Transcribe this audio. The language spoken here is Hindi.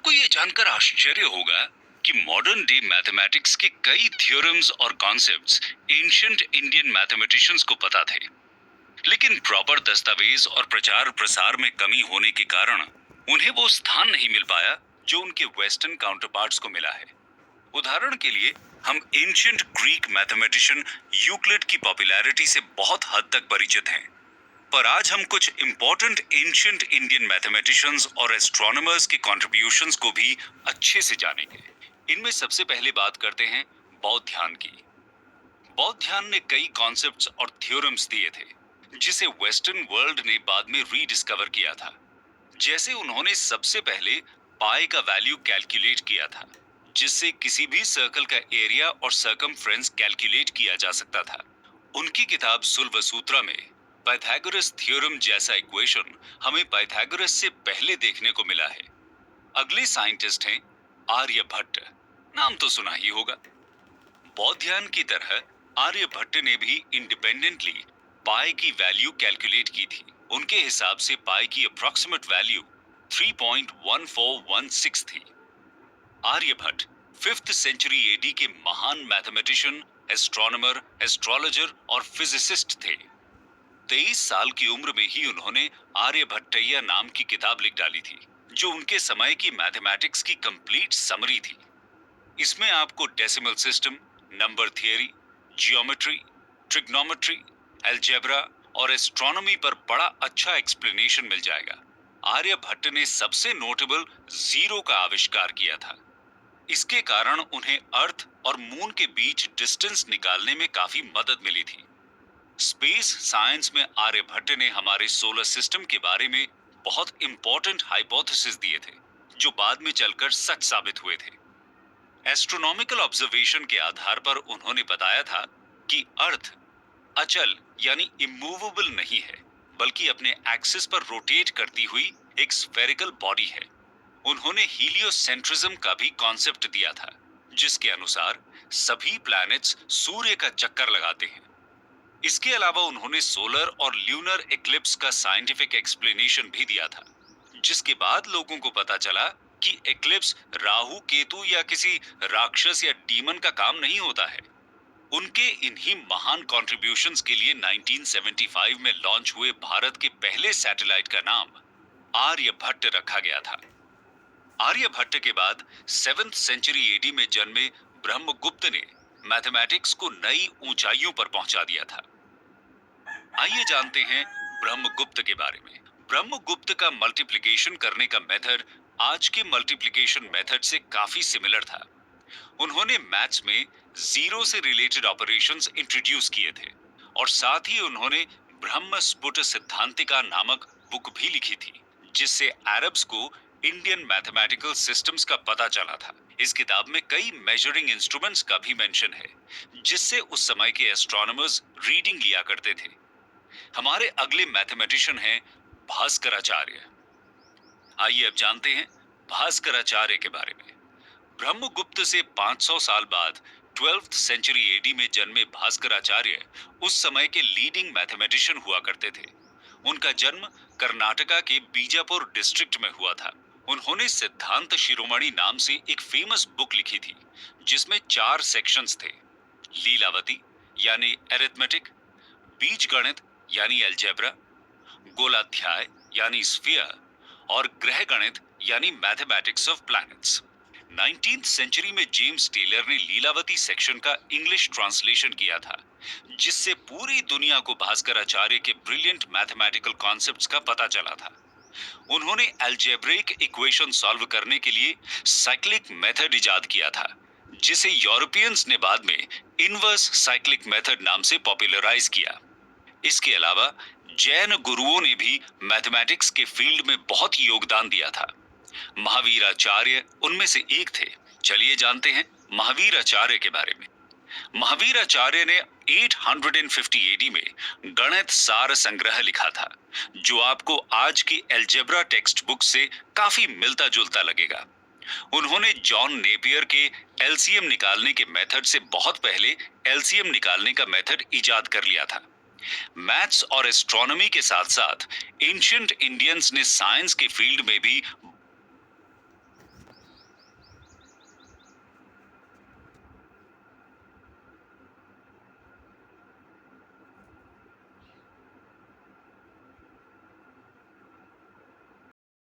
आपको ये जानकर आश्चर्य होगा कि मॉडर्न डे मैथमेटिक्स के कई थ्योरम्स और कॉन्सेप्ट्स एंशिएंट इंडियन मैथमेटिशियंस को पता थे, लेकिन प्रॉपर दस्तावेज और प्रचार प्रसार में कमी होने के कारण उन्हें वो स्थान नहीं मिल पाया जो उनके वेस्टर्न काउंटरपार्ट्स को मिला है। उदाहरण के लिए हम एंशिएंट ग्रीक मैथमेटिशियन यूक्लिड की पॉपुलैरिटी से बहुत हद तक परिचित हैं, पर आज हम कुछ इंपॉर्टेंट एंशिएंट इंडियन मैथमेटिशियंस और एस्ट्रोनॉमर्स के कॉन्ट्रीब्यूशंस को भी अच्छे से जानेंगे। इनमें सबसे पहले बात करते हैं बौद्ध्यान की। बौद्ध्यान ने कई कॉन्सेप्ट्स और थ्योरम्स दिए थे जिसे वेस्टर्न वर्ल्ड ने बाद में रीडिस्कवर किया था। जैसे उन्होंने सबसे पहले पाई का वैल्यू कैलकुलेट किया था, जिससे किसी भी सर्कल का एरिया और सर्कमफ्रेंस कैलकुलेट किया जा सकता था। उनकी किताब सुल्वसूत्रा में पाइथागोरस थ्योरम जैसा इक्वेशन हमें पाइथागोरस से पहले देखने को मिला है। अगले साइंटिस्ट हैं आर्यभट्ट। नाम तो सुना ही होगा। बौद्ध्यान की तरह आर्यभट्ट ने भी इंडिपेंडेंटली पाई की वैल्यू कैलकुलेट की थी। उनके हिसाब से पाई की अप्रॉक्सिमेट वैल्यू 3.1416 थी। आर्यभट्ट 5th सेंचुरी एडी के महान मैथमेटिशियन, एस्ट्रोनॉमर, एस्ट्रोलॉजर और फिजिसिस्ट थे। 23 साल की उम्र में ही उन्होंने आर्यभट्टय्या नाम की किताब लिख डाली थी, जो उनके समय की मैथमेटिक्स की कंप्लीट समरी थी। इसमें आपको decimal system, number theory, geometry, trigonometry, algebra और एस्ट्रोनॉमी पर बड़ा अच्छा एक्सप्लेनेशन मिल जाएगा। आर्यभट्ट ने सबसे नोटेबल जीरो का आविष्कार किया था। इसके कारण उन्हें अर्थ और मून के बीच डिस्टेंस निकालने में काफी मदद मिली थी। स्पेस साइंस में आर्यभट्ट ने हमारे सोलर सिस्टम के बारे में बहुत इंपॉर्टेंट हाइपोथेसिस दिए थे, जो बाद में चलकर सच साबित हुए थे। एस्ट्रोनॉमिकल ऑब्जर्वेशन के आधार पर उन्होंने बताया था कि अर्थ अचल यानी इमूवेबल नहीं है, बल्कि अपने एक्सिस पर रोटेट करती हुई एक स्फेरिकल बॉडी है। उन्होंने हीलियोसेंट्रिज्म का भी कॉन्सेप्ट दिया था, जिसके अनुसार सभी प्लैनेट्स सूर्य का चक्कर लगाते हैं। इसके अलावा उन्होंने सोलर और ल्यूनर इक्लिप्स का साइंटिफिक एक्सप्लेनेशन भी दिया था, जिसके बाद लोगों को पता चला कि इक्लिप्स राहु केतु या किसी राक्षस या डीमन का काम नहीं होता है। उनके इन्हीं महान कॉन्ट्रीब्यूशंस के लिए 1975 में लॉन्च हुए भारत के पहले सैटेलाइट का नाम आर्यभट्ट रखा गया था। आर्यभट्ट के बाद 7th सेंचुरी एडी में जन्मे ब्रह्मगुप्त ने मैथमेटिक्स को नई ऊंचाइयों पर पहुंचा दिया था। आइए जानते हैं ब्रह्मगुप्त के बारे में। ब्रह्मगुप्त का मल्टीप्लिकेशन करने का मेथड आज के मल्टीप्लिकेशन मेथड से काफी सिमिलर था। उन्होंने मैथ्स में जीरो से रिलेटेड ऑपरेशंस इंट्रोड्यूस किए थे और साथ ही उन्होंने ब्रह्म स्फुट सिद्धांतिका नामक बुक भी लिखी थी, जिससे अरब्स को इंडियन मैथमेटिकल सिस्टम्स का पता चला था। इस किताब में कई मेजरिंग इंस्ट्रूमेंट्स का भी मेंशन है, जिससे उस समय के एस्ट्रोनॉमर्स रीडिंग लिया करते थे। हमारे अगले मैथमेटिशियन हैं भास्कराचार्य। आइए अब जानते हैं भास्कराचार्य के बारे में। ब्रह्मगुप्त से 500 साल बाद 12th सेंचुरी एडी में जन्मे भास्कराचार्य उस समय के लीडिंग मैथमेटिशियन हुआ करते थे। उनका जन्म कर्नाटका के बीजापुर डिस्ट्रिक्ट में हुआ था। उन्होंने सिद्धांत शिरोमणि नाम से एक फेमस बुक लिखी थी, जिसमें 4 सेक्शंस थे। लीलावती यानी अरिथमेटिक, बीजगणित यानी अलजेब्रा, गोलाध्याय यानी स्फीयर और ग्रह गणित यानी mathematics of planets. 19th century में जेम्स टेलर ने लीलावती सेक्शन का इंग्लिश ट्रांसलेशन किया था, जिससे पूरी दुनिया को भास्कराचार्य के ब्रिलियंट मैथमेटिकल कॉन्सेप्ट्स का पता चला था। उन्होंने अलजेब्रिक इक्वेशन सॉल्व करने के लिए साइक्लिक मेथड इजाद किया था, जिसे यूरोपियंस ने बाद में इनवर्स साइक्लिक मेथड नाम से पॉपुलराइज किया। इसके अलावा जैन गुरुओं ने भी मैथमेटिक्स के फील्ड में बहुत योगदान दिया था। महावीराचार्य उनमें से एक थे। चलिए जानते हैं महावीराचार्य के बारे में। महावीराचार्य ने 850 एडी में गणित सार संग्रह लिखा था, जो आपको आज की अलजेब्रा टेक्स्ट बुक से काफी मिलता जुलता लगेगा। उन्होंने जॉन नेपियर के एलसीएम निकालने के मेथड से बहुत पहले एलसीएम निकालने का मेथड इजाद कर लिया था। मैथ्स और एस्ट्रोनॉमी के साथ साथ एंशिएंट इंडियंस ने साइंस के फील्ड में भी